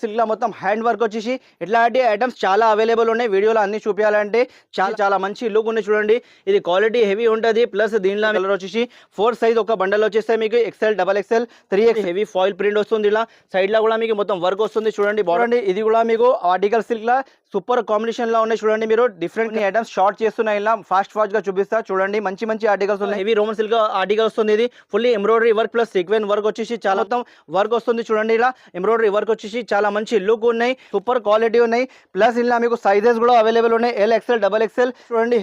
Silk లా మొత్తం hand work వచ్చేసి ఇట్లాంటి ఐటమ్స్ చాలా అవైలబుల్ ఉన్నాయి. వీడియోలో అన్ని చూపించాలంటే చాలా చాలా మంచి లుక్ ఉన్నాయి. చూడండి ఇది క్వాలిటీ హెవీ ఉంటుంది. ప్లస్ దీనిలో కలర్ వచ్చేసి 4 సైజ్ ఒక బండల్ వచ్చేస్తే మీకు XL, XXL, 3X heavy foil print వస్తుంది. ఇలా సైడ్ లో కూడా మీకు మొత్తం వర్క్ వస్తుంది. చూడండి బాగుంది. ఇది కూడా మీకు ఆర్టికల్ సిల్క్ లా సూపర్ కాంబినేషన్ లో ఉన్నాయి. చూడండి మీరు డిఫరెంట్ ఐటమ్స్ షార్ట్ చేస్తున్నాయి. ఇలా ఫాస్ట్ గా చూపిస్తా. చూడండి మంచి మంచి ఆర్టికల్స్ ఉన్నాయి. హెవీ రోమన్ సిల్క్ ఆర్టికల్ వస్తుంది. ఇది fully embroidery work plus sequence work వచ్చేసి చాలా మొత్తం వర్క్ వస్తుంది. చూడండి ఇలా ఎంబ్రాయిడరీ వర్క్ వచ్చేసి చాలా మంచి లుక్ ఉన్నాయి. సూపర్ క్వాలిటీ ఉన్నాయి. ప్లస్ ఇలా మీకు సైజెస్ కూడా అవైలబుల్ ఉన్నాయి. L, XL, XXL. చూడండి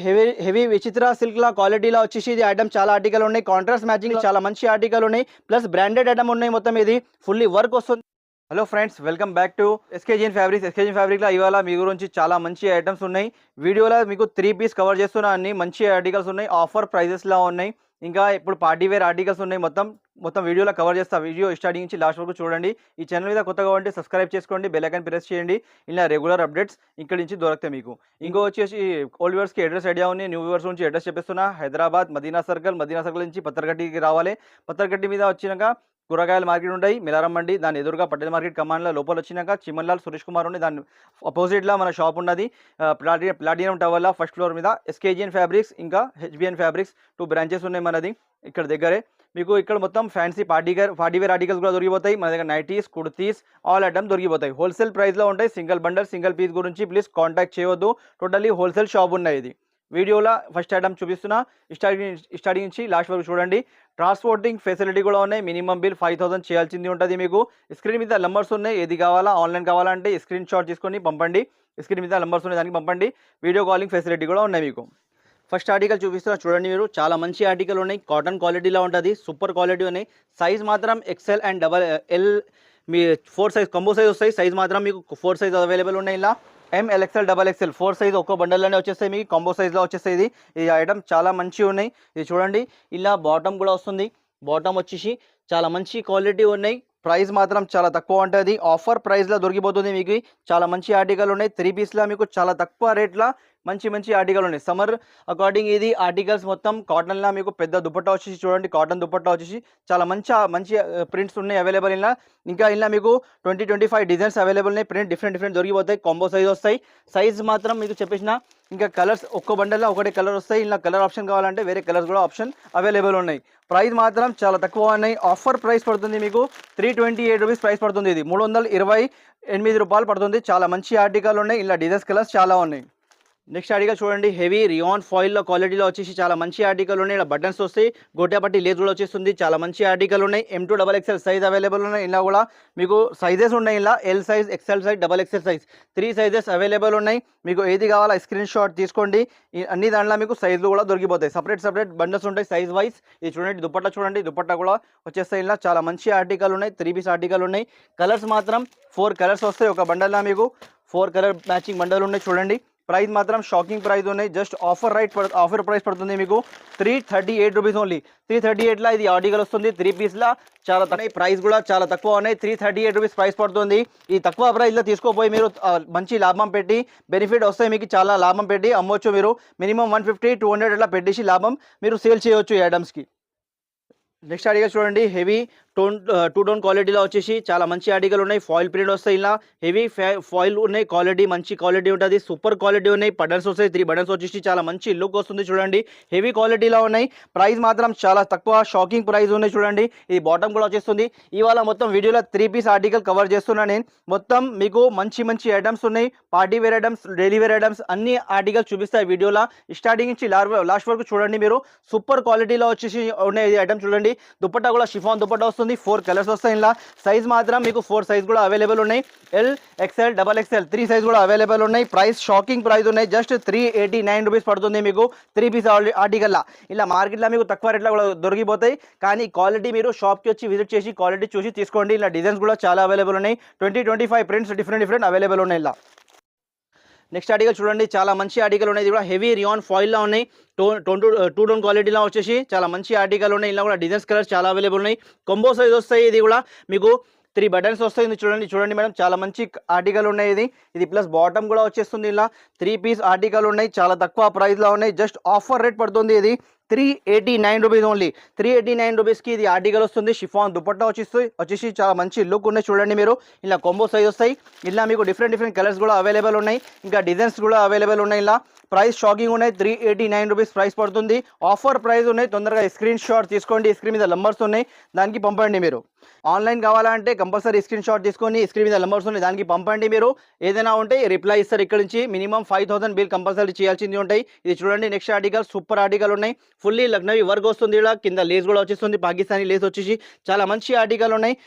హెవీ విచిత్ర సిల్క్ లా క్వాలిటీలో వచ్చేసి ఇది ఐటమ్ చాలా ఆర్టికల్ ఉన్నాయి. కాంట్రాస్ట్ మ్యాచింగ్ చాలా మంచి ఆర్టికల్ ఉన్నాయి. ప్లస్ బ్రాండెడ్ ఐటమ్ ఉన్నాయి. మొత్తం ఇది ఫుల్లీ వర్క్ వస్తుంది. Hello friends, welcome back to SKGN fabrics. SKGN ఫ్యాబ్రిక్లో ఇవాళ మీ గురించి చాలా మంచి ఐటమ్స్ ఉన్నాయి. వీడియోలో మీకు 3 పీస్ కవర్ చేస్తున్నా. అన్ని మంచి ఆర్టికల్స్ ఉన్నాయి. ఆఫర్ ప్రైజెస్లో ఉన్నాయి. ఇంకా ఇప్పుడు పార్టీ వేర్ ఆర్టికల్స్ ఉన్నాయి. మొత్తం వీడియోలో కవర్ చేస్తా. వీడియో స్టార్టింగ్ నుంచి లాస్ట్ వరకు చూడండి. ఈ ఛానల్ మీద కొత్తగా ఉంటే సబ్స్క్రైబ్ చేసుకోండి, బెల్ ఐకాన్ ప్రెస్ చేయండి. ఇలా రెగ్యులర్ అప్డేట్స్ ఇక్కడి నుంచి దొరుకుతాయి మీకు. ఇంకో వచ్చేసి ఓల్డ్ వ్యూవర్స్కి అడ్రస్ ఐడియా ఉంది. న్యూ వ్యూవర్స్ నుంచి అడ్రస్ చెప్పేస్తున్నా. హైదరాబాద్ మదీనా సర్కిల్ నుంచి పత్తర్గట్టికి రావాలి. పత్తర్గట్టి మీద వచ్చినాక కూరగాయల మార్కెట్ ఉంటాయి, మిలారం మండి. దాని ఎదురుగా పటేల్ మార్కెట్ కమాండ్లో లోపల వచ్చినాక చిమన్లాల్ సురేష్ కుమార్ ఉండి దాని అపోజిట్లో మన షాప్ ఉన్నది. ప్లాటినం టవర్లో ఫస్ట్ ఫ్లోర్ మీద SKGN ఫ్యాబ్రిక్స్ ఇంకా HBN ఫ్యాబ్రిక్స్ 2 బ్రాంచెస్ ఉన్నాయి మనది ఇక్కడ దగ్గరే. మీకు ఇక్కడ మొత్తం ఫ్యాన్సీ పార్టీ వేర్ ఆర్టికల్స్ కూడా దొరికిపోతాయి. మన దగ్గర నైటీస్, కుర్తీస్ ఆల్ ఐటమ్ దొరికిపోతాయి. హోల్సేల్ ప్రైస్లో ఉంటాయి. సింగిల్ బండల్ సింగిల్ పీస్ గురించి ప్లీజ్ కాంటాక్ట్ చేయవద్దు. టోటల్లీ హోల్సేల్ షాప్ ఉన్నాయి. ఇది వీడియోలో ఫస్ట్ ఐటమ్ చూపిస్తున్నా. స్టార్టింగ్ నుంచి లాస్ట్ వరకు చూడండి. ట్రాన్స్పోర్టింగ్ ఫెసిలిటీ కూడా ఉన్నాయి. మినిమం బిల్ 5000 చేయాల్సింది ఉంటుంది. మీకు స్క్రీన్ మీద నెంబర్స్ ఉన్నాయి. ఏది కావాలా ఆన్లైన్ కావాలంటే స్క్రీన్ షాట్ తీసుకొని పంపండి. స్క్రీన్ మీద నెంబర్స్ ఉన్నాయి, దానికి పంపండి. వీడియో కాలింగ్ ఫెసిలిటీ కూడా ఉన్నాయి మీకు. ఫస్ట్ ఆర్టికల్ చూపిస్తున్నా చూడండి మీరు. చాలా మంచి ఆర్టికల్ ఉన్నాయి. కాటన్ క్వాలిటీలో ఉంటుంది. సూపర్ క్వాలిటీ ఉన్నాయి. సైజ్ మాత్రం XL and XL me 4 size combo size వస్తాయి. సైజ్ మాత్రం మీకు 4 సైజ్ అవైలబుల్ ఉన్నాయి. ఇలా M, L, XL, XXL 4 size ఒక్కో బండల్లోనే వచ్చేస్తాయి. మీకు కాంబో సైజ్లో వచ్చేస్తాయి. ఈ ఐటమ్ చాలా మంచిగా ఉన్నాయి. ఇది చూడండి ఇలా బాటమ్ కూడా వస్తుంది. బాటమ్ వచ్చేసి చాలా మంచి క్వాలిటీ ఉన్నాయి. ప్రైస్ మాత్రం చాలా తక్కువ ఉంటుంది. ఆఫర్ ప్రైస్లో దొరికిపోతుంది మీకు. చాలా మంచి ఆర్టికల్ ఉన్నాయి. 3 పీస్లో మీకు చాలా తక్కువ రేట్లో మంచి ఆర్టికల్ ఉన్నాయి. సమ్మర్ అకార్డింగ్ ఇది ఆర్టికల్స్ మొత్తం కాటన్లో మీకు పెద్ద దుపట్టా వచ్చేసి చూడండి. కాటన్ దుపట్టా వచ్చేసి చాలా మంచి ప్రింట్స్ ఉన్నాయి అవైలబుల్. ఇంకా ఇలా మీకు 20-25 డిజైన్స్ అవైలబుల్ ఉన్నాయి. ప్రింట్ డిఫరెంట్ దొరికిపోతాయి. కాంబో సైజ్ వస్తాయి. సైజ్ మాత్రం మీకు చెప్పేసిన. ఇంకా కలర్స్ ఒక్క బండల్లో ఒకటే కలర్ వస్తాయి. ఇలా కలర్ ఆప్షన్ కావాలంటే వేరే కలర్స్ కూడా ఆప్షన్ అవైలబుల్ ఉన్నాయి. ప్రైస్ మాత్రం చాలా తక్కువ ఉన్నాయి. ఆఫర్ ప్రైస్ పడుతుంది మీకు 328 రూపీస్ ప్రైస్ పడుతుంది. ఇది 328 రూపాయలు పడుతుంది. చాలా మంచి ఆర్టికల్ ఉన్నాయి. ఇలా డిజైన్స్ కలర్స్ చాలా ఉన్నాయి. నెక్స్ట్ ఆర్టికల్ చూడండి. హెవీ రియాన్ ఫాయిల్లో క్వాలిటీలో వచ్చేసి చాలా మంచి ఆర్టికల్ ఉన్నాయి. ఇలా బటన్స్ వస్తాయి. గోటాపట్టి లేజ్ కూడా వచ్చేస్తుంది. చాలా మంచి ఆర్టికల్ ఉన్నాయి. M2 XXL సైజ్ అవైలబుల్ ఉన్నాయి. ఇలా కూడా మీకు సైజెస్ ఉన్నాయి. ఇలా L size, XL size, XXL size 3 sizes available ఉన్నాయి. మీకు ఏది కావాలా స్క్రీన్ షాట్ తీసుకోండి. అన్ని దాంట్లో మీకు సైజులు కూడా దొరికిపోతాయి. సపరేట్ బండల్స్ ఉంటాయి సైజ్ వైజ్. ఇది చూడండి దుపట్టా చూడండి. దుపట్టా కూడా వచ్చేస్తాయి. ఇలా చాలా మంచి ఆర్టికల్ ఉన్నాయి. 3 పీస్ ఆర్టికల్ ఉన్నాయి. కలర్స్ మాత్రం 4 కలర్స్ వస్తాయి. ఒక బండల్లో మీకు 4 కలర్ మ్యాచింగ్ బండలు ఉన్నాయి. చూడండి ప్రైస్ మాత్రం షాకింగ్ ప్రైస్ ఉన్నాయి. జస్ట్ ఆఫర్ ప్రైస్ పడుతుంది మీకు 338 రూపీస్ ఓన్లీ. 338లా ఇది ఆర్టికల్ వస్తుంది. 3 పీస్లా చాలా తక్కువ. ప్రైస్ కూడా చాలా తక్కువ ఉన్నాయి. 338 రూపీస్ ప్రైస్ పడుతుంది. ఈ తక్కువ ప్రైస్లో తీసుకోపోయి మీరు మంచి లాభం పెట్టి బెనిఫిట్ వస్తాయి మీకు. చాలా లాభం పెట్టి అమ్మవచ్చు మీరు. మినిమం 150-200 అట్లా పెట్టేసి లాభం మీరు సేల్ చేయవచ్చు ఈ ఐటమ్స్కి. నెక్స్ట్ ఆర్టికల్ చూడండి. హెవీ 2 టోన్ క్వాలిటీలో వచ్చేసి చాలా మంచి ఆర్టికల్ ఉన్నాయి. ఫాయిల్ ప్రింట్ వస్తాయి. ఇలా హెవీ ఫాయిల్ ఉన్నాయి. క్వాలిటీ మంచి క్వాలిటీ ఉంటుంది. సూపర్ క్వాలిటీ ఉన్నాయి. బటన్స్ వస్తాయి. 3 బటన్స్ వచ్చేసి చాలా మంచి లుక్ వస్తుంది. చూడండి హెవీ క్వాలిటీలో ఉన్నాయి. ప్రైస్ మాత్రం చాలా తక్కువ. షాకింగ్ ప్రైస్ ఉన్నాయి. చూడండి ఇది బాటమ్ కూడా వచ్చేస్తుంది. ఇవాళ మొత్తం వీడియోలో 3 పీస్ ఆర్టికల్ కవర్ చేస్తున్నా నేను. మొత్తం మీకు మంచి ఐటమ్స్ ఉన్నాయి. Party wear items, daily wear items అన్ని ఆర్టికల్స్ చూపిస్తాయి వీడియోలో. స్టార్టింగ్ నుంచి లాస్ట్ వరకు చూడండి మీరు. సూపర్ క్వాలిటీలో వచ్చేసి ఉన్నాయి ఐటమ్. చూడండి దుపట్టా కూడా షిఫాన్ దుపట్టా వస్తుంది. 4 కలర్స్ వస్తాయి. ఇలా సైజ్ మాత్రం మీకు 4 సైజ్ కూడా అవైలబుల్ ఉన్నాయి. L, XL, XXL 3 సైజ్ కూడా అవైలబుల్ ఉన్నాయి. ప్రైస్ షాకింగ్ ప్రైస్ ఉన్నాయి. జస్ట్ 389 రూపీస్ పడుతుంది మీకు 3 పీస్ ఆర్టికల్లా. ఇలా మార్కెట్లో మీకు తక్కువ రేట్లో కూడా దొరికిపోతాయి. కానీ క్వాలిటీ మీరు షాప్కి వచ్చి విజిట్ చేసి క్వాలిటీ చూసి తీసుకోండి. ఇలా డిజైన్స్ కూడా చాలా అవైలబుల్ ఉన్నాయి. 20-25 ప్రింట్స్ డిఫరెంట్ అవైలబుల్ ఉన్నాయి. ఇలా నెక్స్ట్ ఆర్టికల్ చూడండి. చాలా మంచి ఆర్టికల్ ఉన్నాయి. ఇది కూడా హెవీ రియాన్ ఫాయిల్లో ఉన్నాయి. 2 టోన్ క్వాలిటీలో వచ్చేసి చాలా మంచి ఆర్టికల్ ఉన్నాయి. ఇలా కూడా డిజైన్స్ కలర్స్ చాలా అవైలబుల్ ఉన్నాయి. కొంబో సైజ్ వస్తాయి. ఇది కూడా మీకు 3 బటన్స్ వస్తాయి. చూడండి మేడం చాలా మంచి ఆర్టికల్ ఉన్నాయి. ఇది ప్లస్ బాటమ్ కూడా వచ్చేస్తుంది. ఇలా 3 పీస్ ఆర్టికల్ ఉన్నాయి. చాలా తక్కువ ప్రైస్లో ఉన్నాయి. జస్ట్ ఆఫర్ రేట్ పడుతుంది. ఇది 389 రూపీస్ ఓన్లీ. 389 రూపీస్కి ఇది ఆర్టికల్ వస్తుంది. షిఫాన్ దుపట్టా వచ్చేసి చాలా మంచి లుక్ ఉన్నాయి చూడండి మీరు. ఇలా కాంబో సైజ్ వస్తాయి. ఇలా మీకు డిఫరెంట్ కలర్స్ కూడా అవైలబుల్ ఉన్నాయి. ఇంకా డిజైన్స్ కూడా అవైలబుల్ ఉన్నాయి. ఇలా ప్రైస్ షాకింగ్ ఉన్నాయి. 389 రూపీస్ ప్రైస్ పడుతుంది. ఆఫర్ ప్రైస్ ఉన్నాయి. తొందరగా స్క్రీన్ షాట్ తీసుకోండి. స్క్రీన్ మీద నంబర్స్ ఉన్నాయి, దానికి పంపండి. మీరు ఆన్లైన్ కావాలంటే కంపల్సరీ స్క్రీన్ షాట్ తీసుకొని స్క్రీన్ మీద నంబర్స్ ఉన్నాయి, దానికి పంపండి. మీరు ఏదైనా ఉంటే రిప్లై ఇస్తారు. ఇక్కడ నుంచి మినిమం 5000 బిల్ కంపల్సరీ చేయాల్సింది ఉంటాయి. ఇది చూడండి నెక్స్ట్ ఆర్టికల్, సూపర్ ఆర్టికల్ ఉన్నాయి. ఫుల్లీ లక్నవీ వర్క్ వస్తుంది. ఇలా కింద లేస్ కూడా వచ్చేస్తుంది, పాకిస్తానీ లేస్ వచ్చేసి చాలా మంచి ఆర్టికల్ ఉన్నాయి.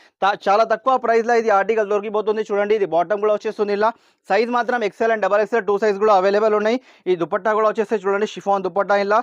చాలా తక్కువ ప్రైస్లో ఇది ఆర్టికల్ దొరికిపోతుంది. చూడండి ఇది బాటమ్ కూడా వచ్చేస్తుంది. ఇలా సైజ్ మాత్రం ఎక్సెల్ అండ్ XXL 2 సైజ్ కూడా అవైలబుల్ ఉన్నాయి. ఈ దుపట్టా కూడా వచ్చేస్తాయి చూడండి, షిఫాన్ దుపట్టా. ఇలా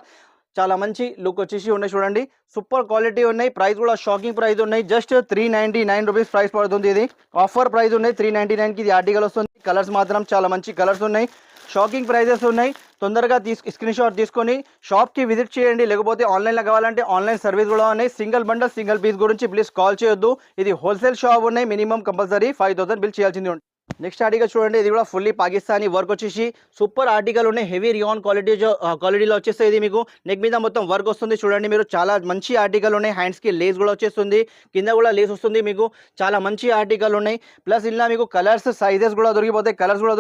చాలా మంచి లుక్ వచ్చేసి ఉన్నాయి చూడండి, సూపర్ క్వాలిటీ ఉన్నాయి. ప్రైస్ కూడా షాకింగ్ ప్రైస్ ఉన్నాయి. జస్ట్ 399 రూపీస్ ప్రైస్ పడుతుంది. ఇది ఆఫర్ ప్రైస్ ఉన్నాయి. 399కి ఇది ఆర్టికల్ వస్తుంది. కలర్స్ మాత్రం చాలా మంచి కలర్స్ ఉన్నాయి. షాకింగ్ ప్రైజెస్ ఉన్నాయి. తొందరగా స్క్రీన్ షాట్ తీసుకొని షాప్కి విజిట్ చేయండి. లేకపోతే ఆన్లైన్లో కావాలంటే ఆన్లైన్ సర్వీస్ కూడా ఉన్నాయి. సింగిల్ బండల్ సింగిల్ పీస్ గురించి ప్లీజ్ కాల్ చేయొద్దు. ఇది హోల్సేల్ షాప్ ఉన్నాయి. మినిమం కంపల్సరీ 5000 బిల్ చేయాల్సింది ఉంటుంది. నెక్స్ట్ ఆర్టికల్ చూడండి, ఇది కూడా ఫుల్లీ పాకిస్తానీ వర్క్ వచ్చేసి సూపర్ ఆర్టికల్ ఉన్నాయి. హెవీ రియాన్ క్వాలిటీలో వచ్చేస్తే ఇది మీకు నెక్ మీద మొత్తం వర్క్ వస్తుంది. చూడండి మీరు చాలా మంచి ఆర్టికల్ ఉన్నాయి. హ్యాండ్స్కి లేస్ కూడా వచ్చేస్తుంది, కింద కూడా లేస్ వస్తుంది. మీకు చాలా మంచి ఆర్టికల్ ఉన్నాయి. ప్లస్ ఇలా మీకు కలర్స్ సైజెస్ కూడా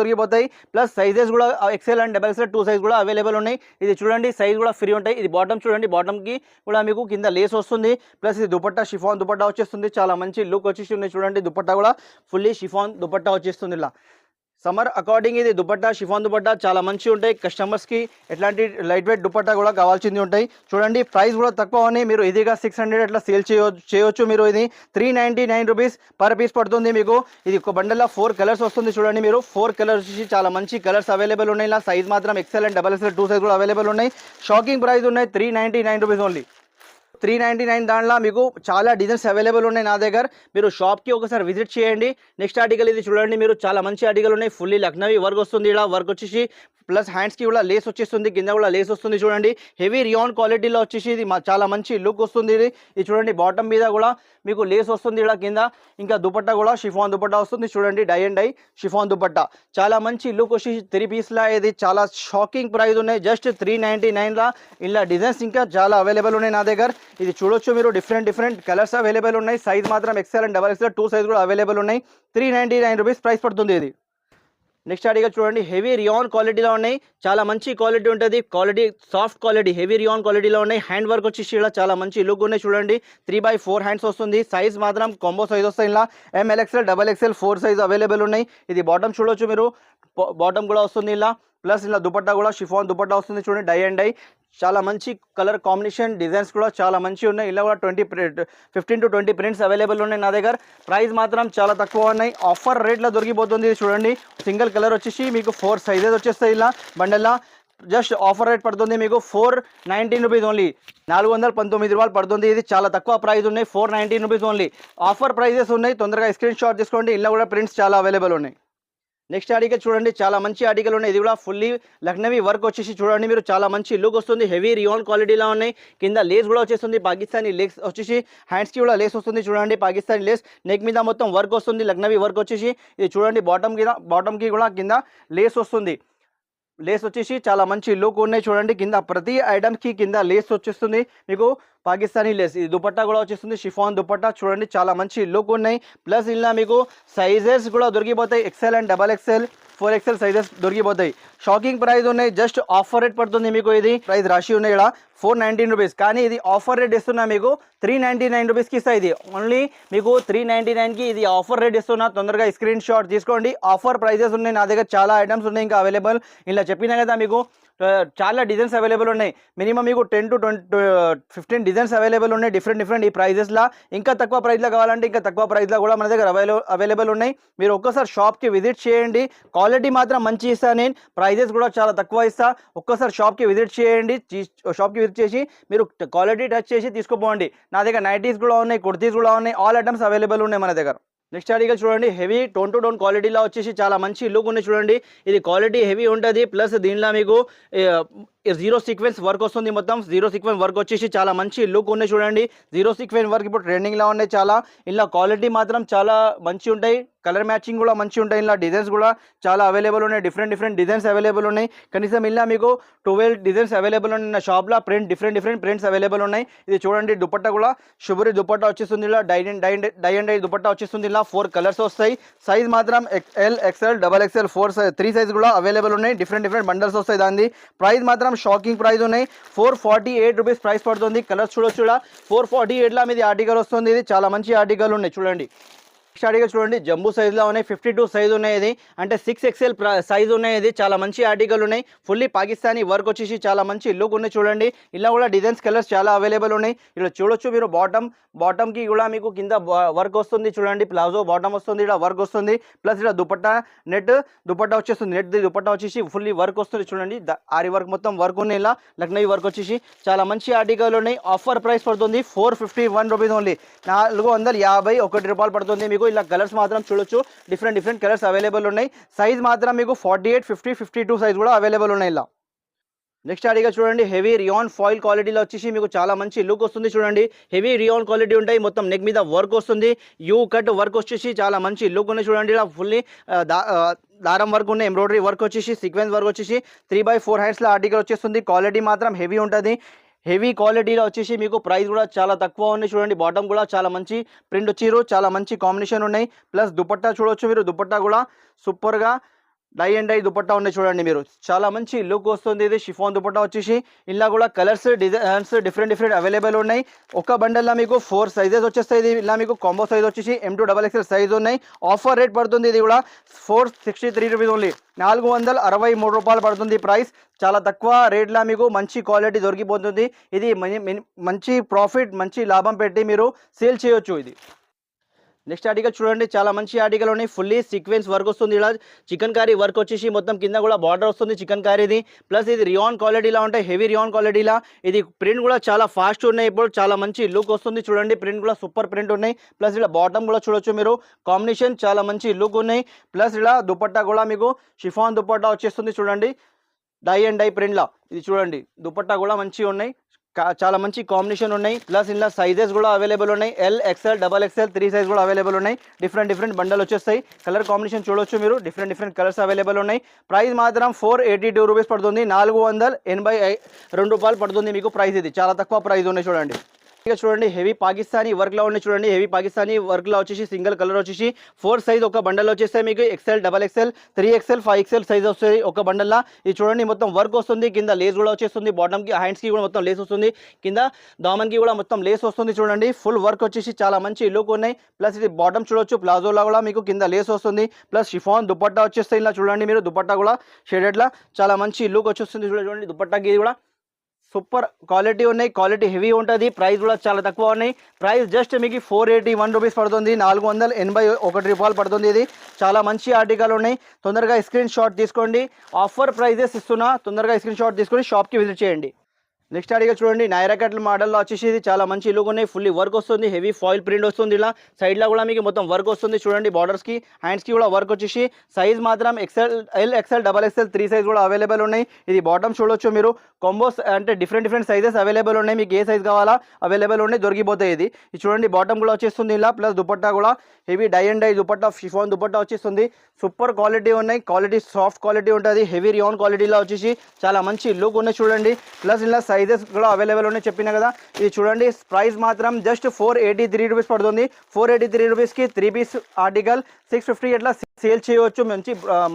దొరికిపోతాయి. ప్లస్ సైజెస్ కూడా XL అండ్ XXL 2 సైజ్ కూడా అవైలబుల్ ఉన్నాయి. ఇది చూడండి సైజ్ కూడా ఫ్రీ ఉంటాయి. ఇది బాటమ్ చూడండి, బాటమ్కి కూడా మీకు కింద లేస్ వస్తుంది. ప్లస్ ఇది దుపట్టా షిఫాన్ దుపట్టా వచ్చేస్తుంది. చాలా మంచి లుక్ వచ్చేసి ఉన్నాయి చూడండి. దుపట్టా కూడా ఫుల్లీ షిఫాన్ దుపట్టా వచ్చేస్తుంది. ఇలా సమ్మర్ అకార్డింగ్ ఇది దుపట్టా షిఫాన్ దుపట్టా చాలా మంచి ఉంటాయి. కస్టమర్స్కి ఎట్లాంటి లైట్ వెయిట్ దుపట్టా కూడా కావాల్సింది ఉంటాయి. చూడండి ప్రైస్ కూడా తక్కువ ఉన్నాయి. మీరు ఇదిగా 600 అట్లా సేల్ చేయవచ్చు. మీరు ఇది 399 రూపీస్ పర్ పీస్ పడుతుంది మీకు. ఇది ఒక బండల్లో 4 కలర్స్ వస్తుంది. చూడండి మీరు 4 కలర్స్ వచ్చి చాలా మంచి కలర్స్ అవైలబుల్ ఉన్నాయి. ఇలా సైజ్ మాత్రం XL అండ్ XXL 2 సైజ్ కూడా అవైలబుల్ ఉన్నాయి. షాకింగ్ ప్రైస్ ఉన్నాయి. 399 రూపీస్ ఓన్లీ. 399 దాంట్లో మీకు చాలా డిజైన్స్ అవైలబుల్ ఉన్నాయి నా దగ్గర. మీరు షాప్కి ఒకసారి విజిట్ చేయండి. నెక్స్ట్ ఆర్టికల్ ఇది చూడండి మీరు, చాలా మంచి ఆర్టికల్ ఉన్నాయి. ఫుల్లీ లక్నవీ వర్క్ వస్తుంది. ఇలా వర్క్ వచ్చేసి ప్లస్ హ్యాండ్స్కి కూడా లేస్ వచ్చేస్తుంది, కింద కూడా లేస్ వస్తుంది. చూడండి హెవీ రియాన్ క్వాలిటీలో వచ్చేసి ఇది చాలా మంచి లుక్ వస్తుంది. ఇది చూడండి బాటమ్ మీద కూడా మీకు లేస్ వస్తుంది ఇలా కింద. ఇంకా దుపట్టా కూడా షిఫాన్ దుపట్టా వస్తుంది. చూడండి dye and dye chiffon dupatta చాలా మంచి లుక్ వచ్చేసి 3 పీస్లా. ఇది చాలా షాకింగ్ ప్రైస్ ఉన్నాయి. జస్ట్ 399లా ఇలా డిజైన్స్ ఇంకా చాలా అవైలబుల్ ఉన్నాయి నా దగ్గర. ఇది చూడొచ్చు మీరు, డిఫరెంట్ కలర్స్ అవైలబుల్ ఉన్నాయి. సైజ్ మాత్రం XL అండ్ XXL 2 సైజ్ కూడా అవైలబుల్ ఉన్నాయి. 399 రూపీస్ ప్రైస్ పడుతుంది ఇది. నెక్స్ట్ ఆర్టికల్ చూడండి, హెవీ రియాన్ క్వాలిటీలో ఉన్నాయి. చాలా మంచి క్వాలిటీ ఉంటుంది. సాఫ్ట్ క్వాలిటీ హెవీ రియాన్ క్వాలిటీలో ఉన్నాయి. హ్యాండ్ వర్క్ వచ్చేసి ఇలా చాలా మంచి లుక్ ఉన్నాయి. చూడండి 3x4 హ్యాండ్స్ వస్తుంది. సైజ్ మాత్రం కాంబో సైజ్ వస్తాయి. ఇలా ML XL XXL 4 size available ఉన్నాయి. ఇది బాటమ్ చూడొచ్చు మీరు, బాటమ్ కూడా వస్తుంది ఇలా. ప్లస్ ఇలా దుపట్టా కూడా షిఫాన్ దుపట్టా వస్తుంది. చూడండి డై అండ్ డై చాలా మంచి కలర్ కాంబినేషన్, డిజైన్స్ కూడా చాలా మంచి ఉన్నాయి. ఇలా కూడా 15 to 20 ప్రింట్స్ అవైలబుల్ ఉన్నాయి నా దగ్గర. ప్రైస్ మాత్రం చాలా తక్కువ ఉన్నాయి. ఆఫర్ రేట్లో దొరికిపోతుంది. చూడండి సింగిల్ కలర్ వచ్చేసి మీకు 4 సైజెస్ వచ్చేస్తాయి ఇలా బండల్లా. జస్ట్ ఆఫర్ రేట్ పడుతుంది మీకు 419 రూపీస్ ఓన్లీ. 419 రూపాయలు పడుతుంది. ఇది చాలా తక్కువ ప్రైస్ ఉన్నాయి. 419 రూపీస్ ఓన్లీ. ఆఫర్ ప్రైజెస్ ఉన్నాయి. తొందరగా స్క్రీన్ షాట్ తీసుకోండి. ఇలా కూడా ప్రింట్స్ చాలా అవైలబుల్ ఉన్నాయి. నెక్స్ట్ ఆర్టికల్ చూడండి, చాలా మంచి ఆర్టికల్ ఉన్నాయి. ఇది కూడా ఫుల్లీ లక్నవీ వర్క్ వచ్చేసి చూడండి మీరు, చాలా మంచి లుక్ వస్తుంది. హెవీ రియాన్ క్వాలిటీలో ఉన్నాయి. కింద లేస్ కూడా వచ్చేస్తుంది. పాకిస్తానీ లేస్ వచ్చేసి హ్యాండ్స్కి కూడా లేస్ వస్తుంది. చూడండి పాకిస్తానీ లేస్. నెక్ మీద మొత్తం వర్క్ వస్తుంది. లక్నవీ వర్క్ వచ్చేసి ఇది చూడండి బాటమ్కి కూడా కింద లేస్ వస్తుంది. లేస్ వచ్చేసి చాలా మంచి లుక్ ఉన్నాయి. చూడండి కింద ప్రతి ఐటమ్కి కింద లేస్ వచ్చేస్తుంది మీకు, పాకిస్తానీ లేస్. ఇది దుపట్టా కూడా వచ్చేస్తుంది, షిఫాన్ దుపట్టా. చూడండి చాలా మంచి లుక్ ఉన్నాయి. ప్లస్ ఇలా మీకు సైజెస్ కూడా దొరికిపోతాయి. XL and XXL 4XL sizes దొరికిపోతాయి. షాకింగ్ ప్రైస్ ఉన్నాయి. జస్ట్ ఆఫర్ రేట్ పడుతుంది మీకు. ఇది ప్రైస్ రాసి ఉన్నాయి ఇక్కడ 419 రూపీస్. కానీ ఇది ఆఫర్ రేట్ ఇస్తున్నా మీకు 399 రూపీస్కి ఇస్తా. ఇది ఓన్లీ మీకు 399కి ఇది ఆఫర్ రేట్ ఇస్తున్నా. తొందరగా స్క్రీన్ షాట్ తీసుకోండి. ఆఫర్ ప్రైజెస్ ఉన్నాయి నా దగ్గర. చాలా ఐటమ్స్ ఉన్నాయి ఇంకా అవైలబుల్. ఇలా చెప్పినా కదా మీకు చాలా డిజైన్స్ అవైలబుల్ ఉన్నాయి. మినిమం మీకు 10 to 15 డిజైన్స్ అవైలబుల్ ఉన్నాయి. డిఫరెంట్ ఈ ప్రైజెస్లో. ఇంకా తక్కువ ప్రైస్లో కావాలంటే ఇంకా తక్కువ ప్రైస్లో కూడా మన దగ్గర అవైలబుల్ ఉన్నాయి. మీరు ఒక్కసారి షాప్కి విజిట్ చేయండి. క్వాలిటీ మాత్రం మంచి ఇస్తాను నేను. ప్రైజెస్ కూడా చాలా తక్కువ ఇస్తా. ఒక్కసారి షాప్కి విజిట్ చేయండి. షాప్కి విజిట్ చేసి మీరు క్వాలిటీ టచ్ చేసి తీసుకుపోండి. నా దగ్గర నైటీస్ కూడా ఉన్నాయి, కుర్తీస్ కూడా ఉన్నాయి. ఆల్ ఐటమ్స్ అవైలబుల్ ఉన్నాయి మన దగ్గర. నెక్స్ట్ ఆర్టికల్ చూడండి, హెవీ టోన్ టు టోన్ క్వాలిటీలో వచ్చేసి చాలా మంచి లుక్ ఉంది. చూడండి ఇది క్వాలిటీ హెవీ ఉంటుంది. ప్లస్ దీనిలో మీకు జీరో సీక్వెన్స్ వర్క్ వస్తుంది, మొత్తం జీరో సీక్వెన్స్ వర్క్ వచ్చేసి చాలా మంచి లుక్ ఉన్నాయి చూడండి. జీరో సీక్వెన్స్ వర్క్ ఇప్పుడు ట్రెండింగ్లో ఉన్నాయి చాలా. ఇలా క్వాలిటీ మాత్రం చాలా మంచి ఉంటాయి, కలర్ మ్యాచింగ్ కూడా మంచి ఉంటాయి. ఇలా డిజైన్స్ కూడా చాలా అవైలబుల్ ఉన్నాయి, డిఫరెంట్ డిజైన్స్ అవైలబుల్ ఉన్నాయి. కనీసం ఇలా మీకు 12 డిజైన్స్ అవైలబుల్ ఉన్నాయి నా షాప్లో. డిఫరెంట్ ప్రింట్స్ అవైలబుల్ ఉన్నాయి. ఇది చూడండి దుపట్టా కూడా శుభ్రి దుపట్టా వచ్చేస్తుంది, ఇలా డై అండ్ డై దుపట్టా వచ్చేస్తుంది. ఇలా 4 కలర్స్ వస్తాయి. సైజ్ మాత్రం XL, XL, XXL 3 సైజ్ కూడా అవైలబుల్ ఉన్నాయి. డిఫరెంట్ బండల్స్ వస్తాయి. దాని ప్రైస్ మాత్రం షాకింగ్ ప్రైస్ ఉన్నాయి. 448 రూపీస్ ప్రైస్ పడుతుంది. కలర్స్ చూడొచ్చు, 448లా మీది ఆర్టికల్ వస్తుంది. ఇది చాలా మంచి ఆర్టికల్ ఉన్నాయి చూడండి. నెక్స్ట్ ఆర్టికల్ చూడండి, జంబూ సైజ్లో ఉన్నాయి, 52 సైజ్ ఉన్నాయి. ఇది అంటే 6XL సైజ్ ఉన్నాయి. ఇది చాలా మంచి ఆర్టికల్ ఉన్నాయి. ఫుల్లీ పాకిస్తానీ వర్క్ వచ్చేసి చాలా మంచి లుక్ ఉన్నాయి చూడండి. ఇలా కూడా డిజైన్స్ కలర్స్ చాలా అవైలబుల్ ఉన్నాయి. ఇలా చూడొచ్చు మీరు. బాటమ్కి కూడా మీకు కింద వర్క్ వస్తుంది చూడండి. ప్లాజో బాటమ్ వస్తుంది, ఇలా వర్క్ వస్తుంది. ప్లస్ ఇలా దుపట్టా నెట్ దుపట్టా వచ్చేస్తుంది. నెట్ దుపట్టా వచ్చేసి ఫుల్లీ వర్క్ వస్తుంది చూడండి. ఆరి వర్క్ మొత్తం వర్క్ ఉన్నాయి. ఇలా లక్నవీ వర్క్ వచ్చేసి చాలా మంచి ఆర్టికల్ ఉన్నాయి. ఆఫర్ ప్రైస్ పడుతుంది 451 రూపీస్ ఓన్లీ, 451 రూపాయలు పడుతుంది మీకు. ఇలా కలర్స్ మాత్రం చూడొచ్చు, డిఫరెంట్ కలర్స్ అవైలబుల్ ఉన్నాయి. సైజ్ మాత్రం మీకు 48, 50, 52 సైజ్ కూడా అవైలబుల్ ఉన్నాయి. ఇలా నెక్స్ట్ ఆర్టికల్ చూడండి, హెవీ రియాన్ ఫాయిల్ క్వాలిటీలో వచ్చేసి మీకు చాలా మంచి లుక్ వస్తుంది చూడండి. హెవీ రియాన్ క్వాలిటీ ఉంటాయి, మొత్తం నెక్ మీద వర్క్ వస్తుంది. యూ కట్ వర్క్ వచ్చేసి చాలా మంచి లుక్ ఉన్నాయి చూడండి. ఇలా ఫుల్లీ దారం వర్క్ ఉన్నాయి, ఎంబ్రాయిడరీ వర్క్ వచ్చేసి, సీక్వెన్స్ వర్క్ వచ్చేసి 3/4 హ్యాండ్స్లో ఆర్టికల్ వచ్చేస్తుంది. క్వాలిటీ మాత్రం హెవీ ఉంటుంది. హెవీ క్వాలిటీలో వచ్చేసి మీకు ప్రైస్ కూడా చాలా తక్కువ ఉన్నాయి చూడండి. బాటమ్ కూడా చాలా మంచి ప్రింట్ వచ్చిరు, చాలా మంచి కాంబినేషన్ ఉన్నాయి. ప్లస్ దుపట్టా చూడొచ్చు మీరు. దుపట్టా కూడా సూపర్గా డై అండ్ డై దుపట్టా ఉన్నాయి చూడండి మీరు. చాలా మంచి లుక్ వస్తుంది. ఇది షిఫాన్ దుపట్టా వచ్చేసి. ఇలా కూడా కలర్స్ డిజైన్స్ డిఫరెంట్ అవైలబుల్ ఉన్నాయి. ఒక బండల్లో మీకు 4 సైజెస్ వచ్చేస్తాయి. ఇది ఇలా మీకు కాంబో సైజ్ వచ్చేసి M2 XXL సైజ్ ఉన్నాయి. ఆఫర్ రేట్ పడుతుంది. ఇది కూడా 463 రూపీస్ ఓన్లీ, 463 రూపాయలు పడుతుంది ప్రైస్. చాలా తక్కువ రేట్లో మీకు మంచి క్వాలిటీ దొరికిపోతుంది. ఇది మంచి ప్రాఫిట్, మంచి లాభం పెట్టి మీరు సేల్ చేయొచ్చు. ఇది నెక్స్ట్ ఆర్టికల్ చూడండి, చాలా మంచి ఆర్టికల్ ఉన్నాయి. ఫుల్లీ సీక్వెన్స్ వర్క్ వస్తుంది. ఇలా చికెన్ కారీ వర్క్ వచ్చేసి మొత్తం కింద కూడా బార్డర్ వస్తుంది చికెన్ కారీది. ప్లస్ ఇది రియాన్ క్వాలిటీలా ఉంటాయి, హెవీ రియాన్ క్వాలిటీలా. ఇది ప్రింట్ కూడా చాలా ఫాస్ట్ ఉన్నాయి. ఇప్పుడు చాలా మంచి లుక్ వస్తుంది చూడండి. ప్రింట్ కూడా సూపర్ ప్రింట్ ఉన్నాయి. ప్లస్ ఇలా బాటమ్ కూడా చూడొచ్చు మీరు. కాంబినేషన్ చాలా మంచి లుక్ ఉన్నాయి. ప్లస్ ఇలా దుపట్టా కూడా మీకు షిఫాన్ దుపట్టా వచ్చేస్తుంది చూడండి, డై అండ్ డై ప్రింట్లా. ఇది చూడండి దుపట్టా కూడా మంచిగా ఉన్నాయి, చాలా మంచి కాంబినేషన్ ఉన్నాయి. ప్లస్ ఇలా సైజెస్ కూడా అవైలబుల్ ఉన్నాయి. L, XL, XXL 3 సైజ్ కూడా అవైలబుల్ ఉన్నాయి. డిఫరెంట్ బండల్ వచ్చేస్తాయి. కలర్ కాంబినేషన్ చూడొచ్చు మీరు. డిఫరెంట్ కలర్స్ అవైలబుల్ ఉన్నాయి. ప్రైస్ మాత్రం 482 రూపీస్ పడుతుంది, 482 రూపాయలు పడుతుంది మీకు ప్రైస్. ఇది చాలా తక్కువ ప్రైస్ ఉన్నాయి చూడండి. ఇక చూడండి, హెవీ పాకిస్తానీ వర్క్లో ఉన్నాయి చూడండి. హెవీ పాకిస్తానీ వర్క్లో వచ్చేసి సింగిల్ కలర్ వచ్చేసి 4 సైజ్ ఒక బండల్ వచ్చేస్తాయి మీకు. XL, XXL, 3XL, 5XL size వస్తుంది ఒక బండల్లా. ఇది చూడండి మొత్తం వర్క్ వస్తుంది. కింద లేస్ కూడా వచ్చేస్తుంది. బాటమ్కి హ్యాండ్స్కి కూడా మొత్తం లేస్ వస్తుంది. కింద దామన్కి కూడా మొత్తం లేస్ వస్తుంది చూడండి. ఫుల్ వర్క్ వచ్చేసి చాలా మంచి లుక్ ఉన్నాయి. ప్లస్ ఇది బాటమ్ చూడొచ్చు, ప్లాజోలా కూడా మీకు కింద లేస్ వస్తుంది. ప్లస్ షిఫాన్ దుపట్టా వచ్చేస్తాయి. ఇలా చూడండి మీరు. దుపట్టా కూడా షేడెడ్లా చాలా మంచి లుక్ వచ్చేస్తుంది చూడండి. దుపట్టాకి కూడా సూపర్ క్వాలిటీ ఉన్నాయి, క్వాలిటీ హెవీ ఉంటుంది. ప్రైస్ కూడా చాలా తక్కువ ఉన్నాయి. ప్రైస్ జస్ట్ మీకు 481 రూపీస్ పడుతుంది, 481 రూపాయలు పడుతుంది. ఇది చాలా మంచి ఆర్టికల్ ఉన్నాయి. తొందరగా స్క్రీన్ షాట్ తీసుకోండి. ఆఫర్ ప్రైజెస్ ఇస్తున్నా, తొందరగా స్క్రీన్ షాట్ తీసుకొని షాప్కి విజిట్ చేయండి. నెక్స్ట్ ఆర్టికల్ చూడండి, నైరా కట్ మోడల్లో వచ్చేసి ఇది చాలా మంచి లుక్ ఉన్నాయి. ఫుల్లీ వర్క్ వస్తుంది, హెవీ ఫాయిల్ ప్రింట్ వస్తుంది. ఇలా సైడ్లో కూడా మీకు మొత్తం వర్క్ వస్తుంది చూడండి. బార్డర్స్కి హ్యాండ్స్కి కూడా వర్క్ వచ్చేసి. సైజ్ మాత్రం XL, XL, XXL 3 సైజ్ కూడా అవైలబుల్ ఉన్నాయి. ఇది బాటమ్ చూడొచ్చు మీరు. కాంబోస్ అంటే డిఫరెంట్ సైజెస్ అవైలబుల్ ఉన్నాయి. మీకు ఏ సైజ్ కావాలా అవైలబుల్ ఉన్నాయి, దొరికిపోతాయి. ఇది చూడండి బాటమ్ కూడా వచ్చేస్తుంది ఇలా. ప్లస్ దుపట్టా కూడా heavy dye and dye dupatta, chiffon dupatta వచ్చేస్తుంది. సూపర్ క్వాలిటీ ఉన్నాయి, క్వాలిటీ సాఫ్ట్ క్వాలిటీ ఉంటుంది. హెవీ రియాన్ క్వాలిటీలో వచ్చేసి చాలా మంచి లుక్ ఉన్నాయి చూడండి. ప్లస్ ఇలా సైజెస్ కూడా అవైలబుల్ ఉన్నాయి చెప్పినా కదా. ఇది చూడండి, ప్రైస్ మాత్రం జస్ట్ 483 రూపీస్ పడుతుంది. 483 రూపీస్కి 3 పీస్ ఆర్టికల్ 650 అట్లా సేల్ చేయవచ్చు.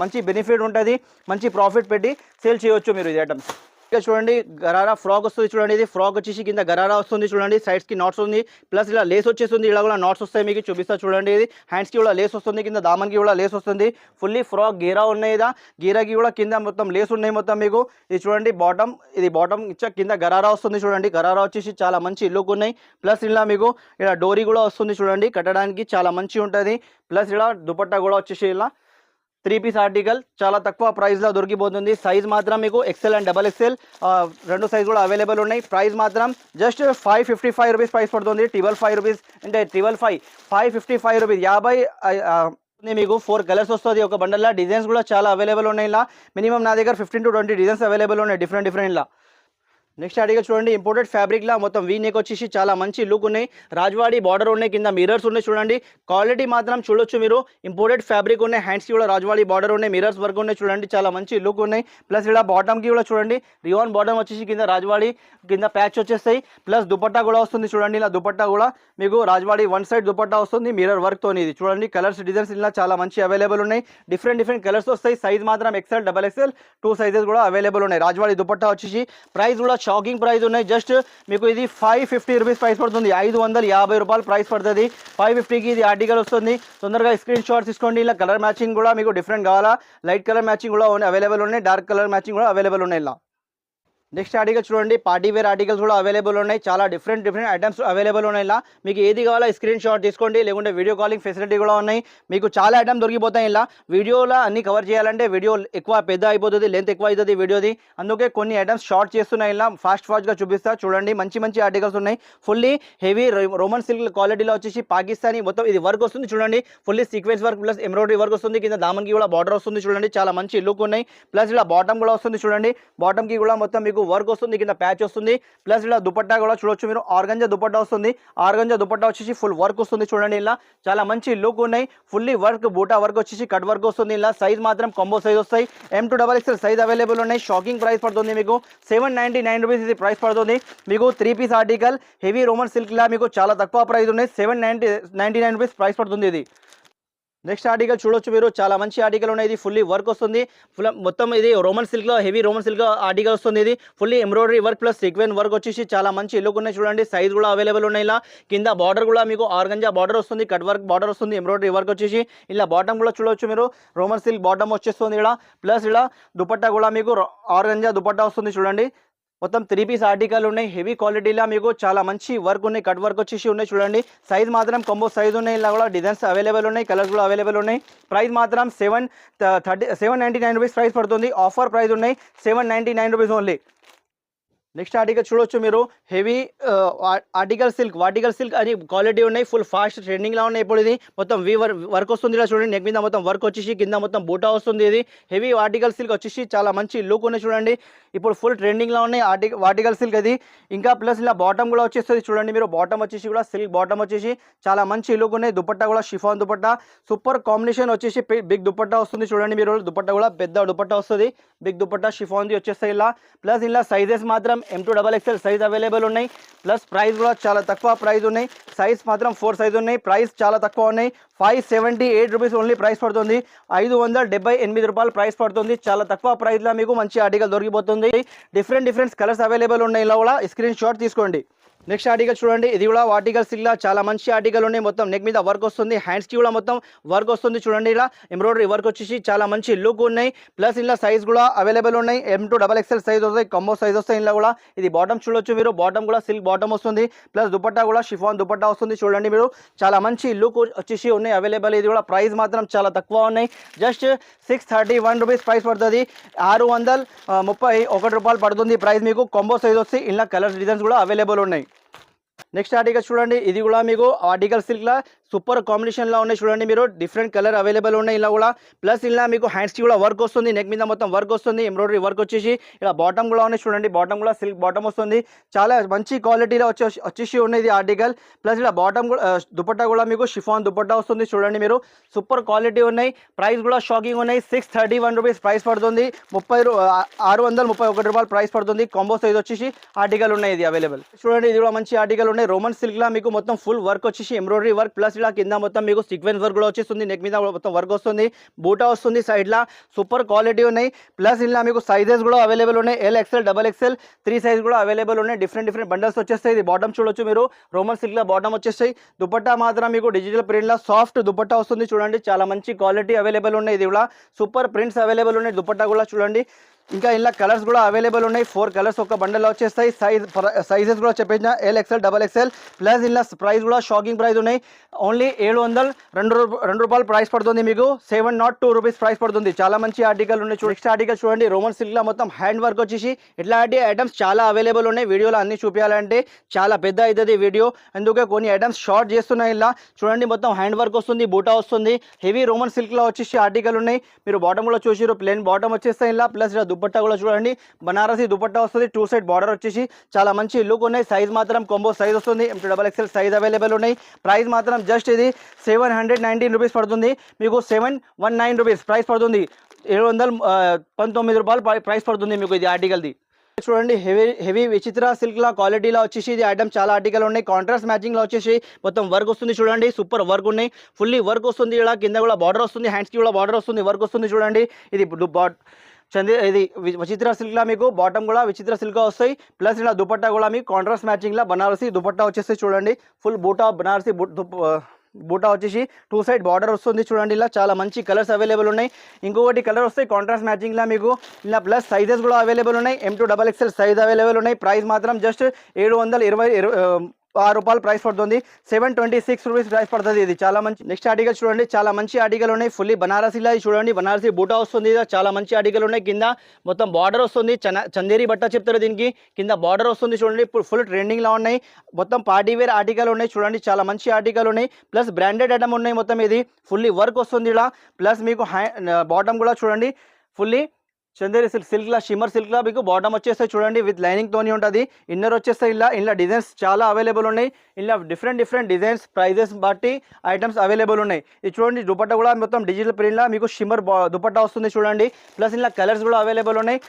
మంచి బెనిఫిట్ ఉంటుంది, మంచి ప్రాఫిట్ పెట్టి సేల్ చేయవచ్చు మీరు ఇది ఐటమ్స్. ఇక చూడండి, గరారా ఫ్రాక్ వస్తుంది చూడండి. ఇది ఫ్రాక్ వచ్చేసి కింద గరారా వస్తుంది చూడండి. సైడ్స్కి నాట్స్ ఉంది. ప్లస్ ఇలా లేస్ వచ్చేస్తుంది. ఇలా కూడా నాట్స్ వస్తాయి మీకు చూపిస్తా చూడండి. ఇది హ్యాండ్స్కి కూడా లేస్ వస్తుంది, కింద దామన్కి కూడా లేస్ వస్తుంది. ఫుల్లీ ఫ్రాక్ గీరా ఉన్నాయి. గీరాకి కూడా కింద మొత్తం లేస్ ఉన్నాయి మొత్తం మీకు. ఇది చూడండి బాటమ్, ఇది బాటమ్ ఇచ్చా కింద గరారా వస్తుంది చూడండి. గరారా వచ్చేసి చాలా మంచి లుక్ ఉన్నాయి. ప్లస్ ఇలా మీకు ఇలా డోరీ కూడా వస్తుంది చూడండి, కట్టడానికి చాలా మంచి ఉంటుంది. ప్లస్ ఇలా దుపట్టా కూడా వచ్చేసి ఇలా 3 పీస్ ఆర్టికల్ చాలా తక్కువ ప్రైస్లో దొరికిపోతుంది. సైజ్ మాత్రం మీకు XL అండ్ XXL 2 సైజ్ కూడా అవైలబుల్ ఉన్నాయి. ప్రైస్ మాత్రం జస్ట్ 555 రూపీస్ ప్రైస్ పడుతుంది. 555 రూపీస్ అంటే 555 రూపీస్ 50 మీకు 4 కలర్స్ వస్తుంది ఒక బండల్లో. డిజైన్స్ కూడా చాలా అవైలబుల్ ఉన్నాయి. ఇలా మినిమం నా దగ్గర 15 to 20 డిజైన్స్ అవైలబుల్ ఉన్నాయి డిఫరెంట్ ఇలా. నెక్స్ట్ ఆర్టికల్ చూడండి, ఇంపోర్టెడ్ ఫ్యాబ్రిక్లా మొత్తం వీ నెక్ వచ్చేసి చాలా మంచి లుక్ ఉన్నాయి. రాజవాడి బార్డర్ ఉన్నాయి, కింద మిరర్స్ ఉన్నాయి చూడండి. క్వాలిటీ మాత్రం చూడొచ్చు మీరు. ఇంపోర్టెడ్ ఫ్యాబ్రిక్ ఉన్నాయి, హ్యాండ్స్కి కూడా రాజవాడి బార్డర్ ఉన్నాయి, మిరర్స్ వర్క్ ఉన్నాయి చూడండి. చాలా మంచి లుక్ ఉన్నాయి. ప్లస్ ఇలా బాటమ్కి కూడా చూడండి, రియాన్ బాటమ్ వచ్చేసి కింద రాజవాడి కింద ప్యాచ్ వచ్చేస్తాయి. ప్లస్ దుపట్టా కూడా వస్తుంది చూడండి. ఇలా దుపట్టా కూడా మీకు రాజవాడి వన్ సైడ్ దుపట్టా వస్తుంది మిరర్ వర్క్తో. ఇది చూడండి, కలర్స్ డిజైన్స్ ఇలా చాలా మంచి అవైలబుల్ ఉన్నాయి. డిఫరెంట్ కలర్స్ వస్తాయి. సైజ్ మాత్రం XL, XXL 2 సైజెస్ కూడా అవైలబుల్ ఉన్నాయి. రాజవాడి దుపట్టా వచ్చేసి ప్రైస్ కూడా షాకింగ్ ప్రైస్ ఉన్నాయి. జస్ట్ మీకు ఇది 550 రూపీస్ ప్రైస్ పడుతుంది. 550 రూపాయలు ప్రైస్ పడుతుంది. 550కి ఇది ఆర్టికల్ వస్తుంది. తొందరగా స్క్రీన్ షాట్ తీసుకోండి. ఇలా కలర్ మ్యాచింగ్ కూడా మీకు డిఫరెంట్ కావాలా, లైట్ కలర్ మ్యాచింగ్ కూడా అవైలబుల్ ఉన్నాయి, డార్క్ కలర్ మ్యాచింగ్ కూడా అవైలబుల్ ఉన్నాయి. ఇలా నెక్స్ట్ ఆర్టికల్ చూడండి, పార్టీ వేర్ ఆర్టికల్స్ కూడా అవైలబుల్ ఉన్నాయి. చాలా డిఫరెంట్ ఐటమ్స్ అవైలబుల్ ఉన్నాయి. ఇలా మీకు ఏది కావాలో స్క్రీన్ షాట్ తీసుకోండి, లేకుంటే వీడియో కాలింగ్ ఫెసిలిటీ కూడా ఉన్నాయి. మీకు చాలా ఐటమ్ దొరికిపోతాయి. ఇలా వీడియోలో అన్ని కవర్ చేయాలంటే వీడియో ఎక్కువ పెద్ద అయిపోతుంది, లెంత్ ఎక్కువ అవుతుంది వీడియోది. అందుకే కొన్ని ఐటమ్స్ షార్ట్ చేస్తున్నాయి. ఇలా ఫాస్ట్గా చూపిస్తా చూడండి. మంచి ఆర్టికల్స్ ఉన్నాయి. ఫుల్లీ హెవీ రోమన్ సిల్క్ క్వాలిటీలో వచ్చేసి పాకిస్తానీ మొత్తం ఇది వర్క్ వస్తుంది చూడండి. Fully sequence work plus embroidery work వస్తుంది. కింద దామన్కి కూడా బార్డర్ వస్తుంది చూడండి. చాలా మంచి లుక్ ఉన్నాయి. ప్లస్ ఇలా బాటమ్ కూడా వస్తుంది చూడండి. బాటమ్కి కూడా మొత్తం మీకు వర్క్ వస్తుంది, కింద ప్యాచ్ వస్తుంది. ప్లస్ ఇలా దుపట్టా కూడా చూడొచ్చు మీరు. ఆర్గంజా దుపట్టా వస్తుంది. ఆర్గంజా దుపట్టా వచ్చేసి ఫుల్ వర్క్ వస్తుంది చూడండి. ఇలా చాలా మంచి లుక్ ఉన్నాయి. ఫుల్లీ వర్క్ బూటా వర్క్ వచ్చేసి కట్ వర్క్ వస్తుంది. ఇలా సైజ్ మాత్రం కాంబో సైజ్ వస్తాయి. M to XXL size available ఉన్నాయి. షాకింగ్ ప్రైస్ పడుతుంది మీకు 799 రూపీస్ ఇది ప్రైస్ పడుతుంది. మీకు 3 piece article heavy roman silk లా మీకు చాలా తక్కువ ప్రైస్ ఉన్నాయి. 799 రూపీస్ ప్రైస్ పడుతుంది ఇది. నెక్స్ట్ ఆర్టికల్ చూడొచ్చు మీరు. చాలా మంచి ఆర్టికల్ ఉన్నాయి. ఇది ఫుల్లీ వర్క్ వస్తుంది. మొత్తం ఇది రోమన్ సిల్క్లో హెవీ రోమన్ సిల్క్ ఆర్టికల్ వస్తుంది. ఇది fully embroidery work plus sequence work వచ్చేసి చాలా మంచి లుక్ ఉన్నాయి చూడండి. సైజ్ కూడా అవైలబుల్ ఉన్నాయి. ఇలా కింద బార్డర్ కూడా మీకు ఆర్గంజా బార్డర్ వస్తుంది, కట్ వర్క్ బార్డర్ వస్తుంది, ఎంబ్రాయిడరీ వర్క్ వచ్చేసి. ఇలా బాటమ్ కూడా చూడొచ్చు మీరు. రోమన్ సిల్క్ బాటమ్ వచ్చేస్తుంది ఇలా. ప్లస్ ఇలా దుపట్టా కూడా మీకు ఆర్గంజా దుపట్టా వస్తుంది చూడండి. మొత్తం 3 పీస్ ఆర్టికల్ ఉన్నాయి. హెవీ క్వాలిటీలో మీకు చాలా మంచి వర్క్ ఉన్నాయి, కట్ వర్క్ వచ్చేసి ఉన్నాయి చూడండి. సైజ్ మాత్రం కాంబో సైజ్ ఉన్నాయి. ఇలా కూడా డిజైన్స్ అవైలబుల్ ఉన్నాయి, కలర్స్ కూడా అవైలబుల్ ఉన్నాయి. ప్రైస్ మాత్రం 799 రూపీస్ ప్రైస్ పడుతుంది. ఆఫర్ ప్రైస్ ఉన్నాయి 799 రూపీస్ ఓన్లీ. నెక్స్ట్ ఆర్టికల్ చూడొచ్చు మీరు. హెవీ వాటికల్ సిల్క్ అని క్వాలిటీ ఉన్నాయి. ఫుల్ ఫాస్ట్ ట్రెండింగ్లో ఉన్నాయి. ఇప్పుడు ఇది మొత్తం వర్క్ వస్తుంది ఇలా చూడండి. నెక్ మీద మొత్తం వర్క్ వచ్చేసి కింద మొత్తం బూటా వస్తుంది. ఇది హెవీ వాటికల్ సిల్క్ వచ్చేసి చాలా మంచి లుక్ ఉన్నాయి చూడండి. ఇప్పుడు ఫుల్ ట్రెండింగ్లో ఉన్నాయి వాటికల్ సిల్క్ అది. ఇంకా ప్లస్ ఇలా బాటమ్ కూడా వచ్చేస్తుంది చూడండి మీరు. బాటమ్ వచ్చేసి కూడా సిల్క్ బాటమ్ వచ్చేసి చాలా మంచి లుక్ ఉన్నాయి. దుపట్టా కూడా షిఫాన్ దుపట్టా సూపర్ కాంబినేషన్ వచ్చేసి బిగ్ దుపట్టా వస్తుంది చూడండి మీరు. దుపట్టా కూడా పెద్ద దుపట్టా వస్తుంది. బిగ్ దుపట్టా షిఫాన్ది వచ్చేస్తాయి ఇలా. ప్లస్ ఇలా సైజెస్ మాత్రం M to XXL size available ఉన్నాయి. ప్లస్ ప్రైస్ కూడా చాలా తక్కువ ప్రైస్ ఉన్నాయి. సైజ్ మాత్రం 4 సైజ్ ఉన్నాయి. ప్రైస్ చాలా తక్కువ ఉన్నాయి. 578 రూపీస్ ఓన్లీ ప్రైస్ పడుతుంది. 578 రూపాయలు ప్రైస్ పడుతుంది. చాలా తక్కువ ప్రైస్లో మీకు మంచి ఆర్టికల్ దొరికిపోతుంది. డిఫరెంట్ కలర్స్ అవైలబుల్ ఉన్నాయి. ఇలా కూడా స్క్రీన్ షాట్ తీసుకోండి. నెక్స్ట్ ఆర్టికల్ చూడండి. ఇది కూడా వాటికల్ సిల్క్ చాలా మంచి ఆర్టికల్ ఉన్నాయి. మొత్తం నెక్ మీద వర్క్ వస్తుంది, హ్యాండ్స్కి కూడా మొత్తం వర్క్ వస్తుంది చూడండి. ఇలా ఎంబ్రాయిడరీ వర్క్ వచ్చేసి చాలా మంచి లుక్ ఉన్నాయి. ప్లస్ ఇలా సైజ్ కూడా అవైలబుల్ ఉన్నాయి. M to XXL సైజ్ వస్తాయి, కాంబో సైజ్ వస్తాయి. ఇలా కూడా ఇది బాటమ్ చూడొచ్చు మీరు. బాటమ్ కూడా సిల్క్ బాటమ్ వస్తుంది. ప్లస్ దుపట్టా కూడా షిఫాన్ దుపట్టా వస్తుంది చూడండి మీరు. చాలా మంచి లుక్ వచ్చేసి ఉన్నాయి అవైలబుల్. ఇది కూడా ప్రైస్ మాత్రం చాలా తక్కువ ఉన్నాయి. జస్ట్ 631 రూపీస్ ప్రైస్ పడుతుంది. 631 రూపాయలు పడుతుంది ప్రైస్ మీకు. కాంబో సైజ్ వస్తాయి. ఇలా కలర్స్ డిజైన్స్ కూడా అవైలబుల్ ఉన్నాయి. నెక్స్ట్ ఆర్టికల్ చూడండి. ఇది కూడా మీకు ఆర్టికల్ సిల్క్లా సూపర్ కాంబినేషన్లో ఉన్నాయి చూడండి మీరు. డిఫరెంట్ కలర్ అవైలబుల్ ఉన్నాయి ఇలా కూడా. ప్లస్ ఇలా మీకు హ్యాండ్స్కి కూడా వర్క్ వస్తుంది, నెక్ మీద మొత్తం వర్క్ వస్తుంది, ఎంబ్రాయిడరీ వర్క్ వచ్చేసి. ఇలా బాటమ్ కూడా ఉన్నాయి చూడండి. బాటమ్ కూడా సిల్క్ బాటమ్ వస్తుంది. చాలా మంచి క్వాలిటీలో వచ్చేసి ఉన్నాయి ఇది ఆర్టికల్. ప్లస్ ఇలా బాటమ్ కూడా దుపట్టా కూడా మీకు షిఫాన్ దుపట్టా వస్తుంది చూడండి మీరు. సూపర్ క్వాలిటీ ఉన్నాయి. ప్రైస్ కూడా షాకింగ్ ఉన్నాయి. 631 రూపీస్ ప్రైస్ పడుతుంది. 631 రూపాయలు ప్రైస్ పడుతుంది. కాంబో సైజ్ వచ్చేసి ఆర్టికల్ ఉన్నాయి ఇది అవైలబుల్ చూడండి. ఇది కూడా మంచి ఆర్టికల్ ఉన్నాయి. రోమన్ సిల్క్లా మీకు మొత్తం ఫుల్ వర్క్ వచ్చేసి ఎంబ్రాయిడరీ వర్క్ ప్లస్ ఇలా కింద మొత్తం మీకు సీక్వెన్స్ వర్క్ కూడా వచ్చేస్తుంది. నెక్ మీద మొత్తం వర్క్ వస్తుంది, బూటా వస్తుంది సైడ్లా. సూపర్ క్వాలిటీ ఉన్నాయి. ప్లస్ ఇలా మీకు సైజెస్ కూడా అవైలబుల్ ఉన్నాయి. L, XL, XXL 3 సైజ్ కూడా అవైలబుల్ ఉన్నాయి. డిఫరెంట్ బండల్స్ వచ్చేస్తాయి. ఇది బాటమ్ చూడొచ్చు మీరు. రోమన్ సిల్క్లో బాటమ్ వచ్చేస్తాయి. దుపట్టా మాత్రం మీకు డిజిటల్ ప్రింట్లో సాఫ్ట్ దుపట్టా వస్తుంది చూడండి. చాలా మంచి క్వాలిటీ అవైలబుల్ ఉన్నాయి. ఇది కూడా సూపర్ ప్రింట్స్ అవైలబుల్ ఉన్నాయి. దుపట్టా కూడా చూడండి ఇంకా ఇలా కలర్స్ కూడా అవైలబుల్ ఉన్నాయి. 4 కలర్స్ ఒక బండల్లో వచ్చేస్తాయి. సైజెస్ కూడా చెప్పేసిన L XL double XL plus ఇలా ప్రైస్ కూడా షాకింగ్ ప్రైస్ ఉన్నాయి. ఓన్లీ 702 రూపాయలు ప్రైస్ పడుతుంది మీకు. 702 రూపీస్ ప్రైస్ పడుతుంది. చాలా మంచి ఆర్టికల్ ఉన్నాయి. నెక్స్ట్ ఆర్టికల్ చూడండి, రోమన్ సిల్క్ లో మొత్తం హ్యాండ్ వర్క్ వచ్చేసి ఇట్లాంటి ఐటమ్స్ చాలా అవైలబుల్ ఉన్నాయి. వీడియోలో అన్ని చూపించాలంటే చాలా పెద్ద అవుతుంది వీడియో, అందుకే కొన్ని ఐటమ్స్ షార్ట్ చేస్తున్నాయి. ఇలా చూడండి, మొత్తం హ్యాండ్ వర్క్ వస్తుంది, బూటా వస్తుంది. హెవీ రోమన్ సిల్క్ లో వచ్చేసి ఆర్టికల్ ఉన్నాయి. మీరు బాటమ్ కూడా చూసారు, ప్లెయిన్ బాటమ్ వచ్చేస్తాయి. ఇలా ప్లస్ ఇలా దుపట్టా కూడా చూడండి, బనారసి దుపట్టా వస్తుంది. 2 సైడ్ బార్డర్ వచ్చేసి చాలా మంచి లుక్ ఉన్నాయి. సైజ్ మాత్రం కాంబో సైజ్ వస్తుంది. M2XL సైజ్ అవైలబుల్ ఉన్నాయి. ప్రైస్ మాత్రం జస్ట్ ఇది 719 రూపీస్ పడుతుంది మీకు. 719 రూపీస్ ప్రైస్ పడుతుంది. 719 రూపాయలు ప్రైస్ పడుతుంది మీకు ఇది ఆర్టికల్ది. చూడండి, హెవీ విచిత్ర సిల్క్ లా క్వాలిటీలో వచ్చేసి ఇది ఐటమ్ చాలా ఆర్టికల్ ఉన్నాయి. కాంట్రాస్ట్ మ్యాచింగ్ లో వచ్చేసి మొత్తం వర్క్ వస్తుంది. చూడండి, సూపర్ వర్క్ ఉన్నాయి. ఫుల్లీ వర్క్ వస్తుంది. ఇలా కింద కూడా బార్డర్ వస్తుంది, హ్యాండ్స్ కి కూడా బార్డర్ వస్తుంది, వర్క్ వస్తుంది. చూడండి, ఇది ఇది విచిత్ర సిల్క్ లా మీకు బాటమ్ కూడా విచిత్ర సిల్క్ వస్తాయి. ప్లస్ ఇలా దుపట్టా కూడా మీకు కాంట్రాస్ట్ మ్యాచింగ్ లా బనారసి దుపట్టా వచ్చేసి చూడండి, ఫుల్ బూటా బనారసి బూటా వచ్చేసి 2 సైడ్ బార్డర్ వస్తుంది. చూడండి, ఇలా చాలా మంచి కలర్స్ అవైలబుల్ ఉన్నాయి. ఇంకొకటి కలర్ వస్తాయి కాంట్రాస్ట్ మ్యాచింగ్ లా మీకు. ఇలా ప్లస్ సైజెస్ కూడా అవైలబుల్ ఉన్నాయి. M2XL సైజ్ అవైలబుల్ ఉన్నాయి. ప్రైస్ మాత్రం జస్ట్ 726 రూపాయలు ప్రైస్ పడుతుంది. 726 రూపీస్ ప్రైస్ పడుతుంది. ఇది చాలా మంచి. నెక్స్ట్ ఆర్టికల్ చూడండి, చాలా మంచి ఆర్టికల్ ఉన్నాయి. ఫుల్లీ బనారసిలా చూడండి, బనారసి బూటా వస్తుంది. చాలా మంచి ఆర్టికల్ ఉన్నాయి. కింద మొత్తం బార్డర్ వస్తుంది, చందేరి బట్ట చెప్తారు దీనికి. కింద బార్డర్ వస్తుంది. చూడండి, ఫుల్ ట్రెండింగ్ లా ఉన్నాయి. మొత్తం పార్టీ వేర్ ఆర్టికల్ ఉన్నాయి. చూడండి, చాలా మంచి ఆర్టికల్ ఉన్నాయి. ప్లస్ బ్రాండెడ్ ఐటమ్ ఉన్నాయి. మొత్తం ఇది ఫుల్లీ వర్క్ వస్తుంది ఇలా. ప్లస్ మీకు బాటమ్ కూడా చూడండి, ఫుల్లీ చందేరి సిల్క్ లా షిమ్మర్ సిల్క్ లా మీకు బాటమ్ వచ్చేస్తాయి. చూడండి, విత్ లైనింగ్ తోని ఉంటుంది. ఇన్నర్ వచ్చేస్తాయి. ఇలా డిజైన్స్ చాలా అవైలబుల్ ఉన్నాయి. ఇలా డిఫరెంట్ డిజైన్స్ ప్రైజెస్ బట్టి ఐటమ్స్ అవైలబుల్ ఉన్నాయి. ఇది చూడండి, దుపట్టా కూడా మొత్తం డిజిటల్ ప్రింట్ లా మీకు షిమ్మర్ దుపట్టా వస్తుంది. చూడండి, ప్లస్ ఇలా కలర్స్ కూడా అవైలబుల్ ఉన్నాయి.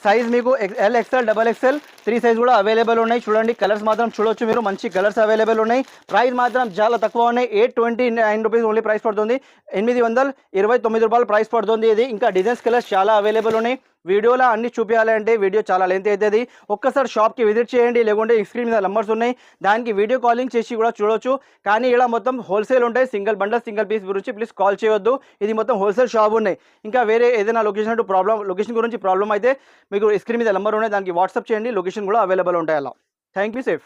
సైజ్ మీకు L XL double XL 3 size కూడా అవైలబుల్ ఉన్నాయి. చూడండి, కలర్స్ మాత్రం చూడొచ్చు మీరు, మంచి కలర్స్ అవైలబుల్ ఉన్నాయి. ప్రైస్ మాత్రం చాలా తక్కువ ఉన్నాయి. 829 రూపీస్ ఓన్లీ ప్రైస్ పడుతుంది. 829 రూపాయలు ప్రైస్ పడుతుంది ఇది. ఇంకా డిజైన్స్ కలర్స్ చాలా అవైలబుల్ ఉన్నాయి. వీడియోలో అన్ని చూపించాలంటే వీడియో చాలా లెంత్ అవుతుంది. ఒక్కసారి షాప్కి విజిట్ చేయండి, లేకుంటే స్క్రీన్ మీద నంబర్స్ ఉన్నాయి, దానికి వీడియో కాలింగ్ చేసి కూడా చూడొచ్చు. కానీ ఇలా మొత్తం హోల్సేల్ ఉంటాయి. సింగిల్ బండల్ సింగిల్ పీస్ గురించి ప్లీజ్ కాల్ చేయొద్దు. ఇది మొత్తం హోల్సేల్ షాప్ ఉన్నాయి. ఇంకా వేరే ఏదైనా లొకేషన్ గురించి ప్రాబ్లం అయితే మీకు స్క్రీన్ మీద నంబర్ ఉన్నాయి, దానికి వాట్సాప్ చేయండి. లొకేషన్ కూడా అవైలబుల్ ఉంటాయి. అలా థ్యాంక్ యూ. సేఫ్.